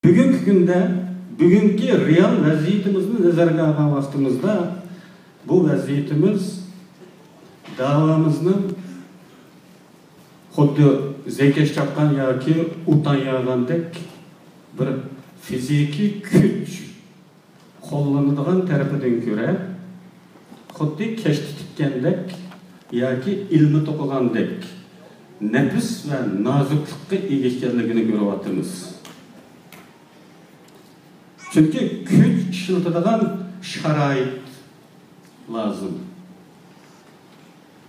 Bugünkü günde, bugünkü real vaziyetimizni nazarga algan vaqtimizda bu vaziyetimiz davamızны xuddi zekeş chapqan yoki utan yağgandek bir fiziki kuch qo'llanadigan tarafidan ko'ra xuddi kashta tikkandek yoki ilmi to'qigandek nafis va nozuklikka ega ekanligini ko'ryapmiz. Chunki kuch ishlatadigan sharoit lazım.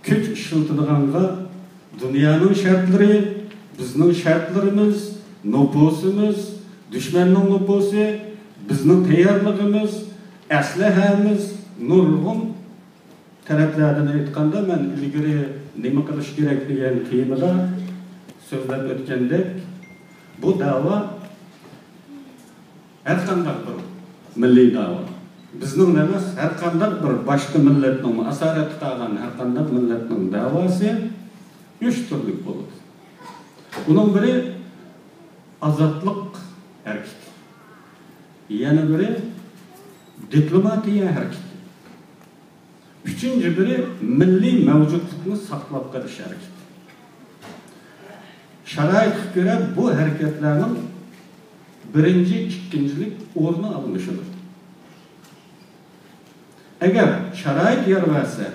Kuch ishlatadiganға dünyanın şartları, bizning şartlarımız, nüfusumuz, düşmanning nüfusu, bizning tayyorligimiz, aslahamiz, nurg'un taraflardan aytganda men ilgari nima qilish kerak degan temada so'zlab o'tgandek, bu da'vo har qanday bir milliy da'vo. Bizning emas, har qanday bir boshqa millatning asorat qilgan har qanday millatning da'vosi üç türlük olur. Bunun biri azatlık hareketi. Yani biri diplomatiya hareketi. Üçüncü biri milli mevcutluğunu saklap kalış hareketi. Şarayet göre bu hareketlerin birinci, ikincilik ornu almışıdır. Eğer şarayet yer verse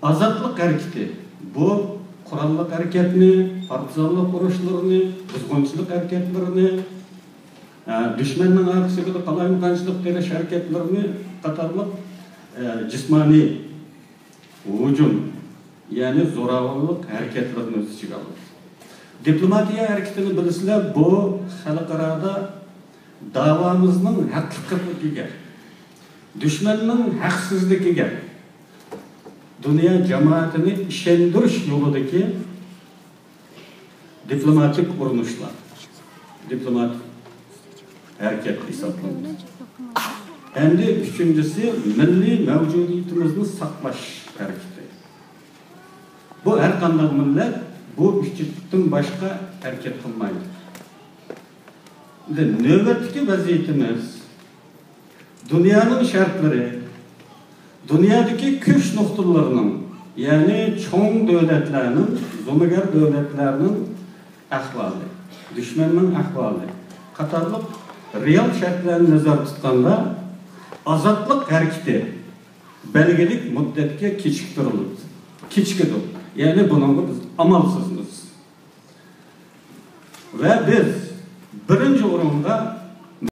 azatlık hareketi bu kurallık hareketini, partizanlık uğraşlarını, buzgunçuluk hareketlerini, düşmanın arkasında kalaymakançılık deniş hareketlerini katarlık cismani hücum yani zoravuluk hareketlerini içine alır. Diplomatiya hareketini bilirsinler bu halklarada davamızın hakkıklıkıga, düşmanın haksızlıkıga dünya cemaatini işendiriş yolundaki diplomatik uğraşlar, diplomatik hareket hesaplanır. Hem de üçüncüsü milli mevcudiyetimizni saklaş hareketi. Bu her qanday millet bu üçlükten başka hareket kılmaydı. Növbetdeki vaziyetimiz dünyanın şartları, dünyadaki güç noktalarının yani çoğun devletlerinin, zomigar devletlerinin ahvali, düşmanın ahvali, katarlık real şartlarını nazar tutqanda azatlık hareketi belgelik müddetke keçiktirildi. Yani bunun biz amalsızmız. Ve biz birinci oranda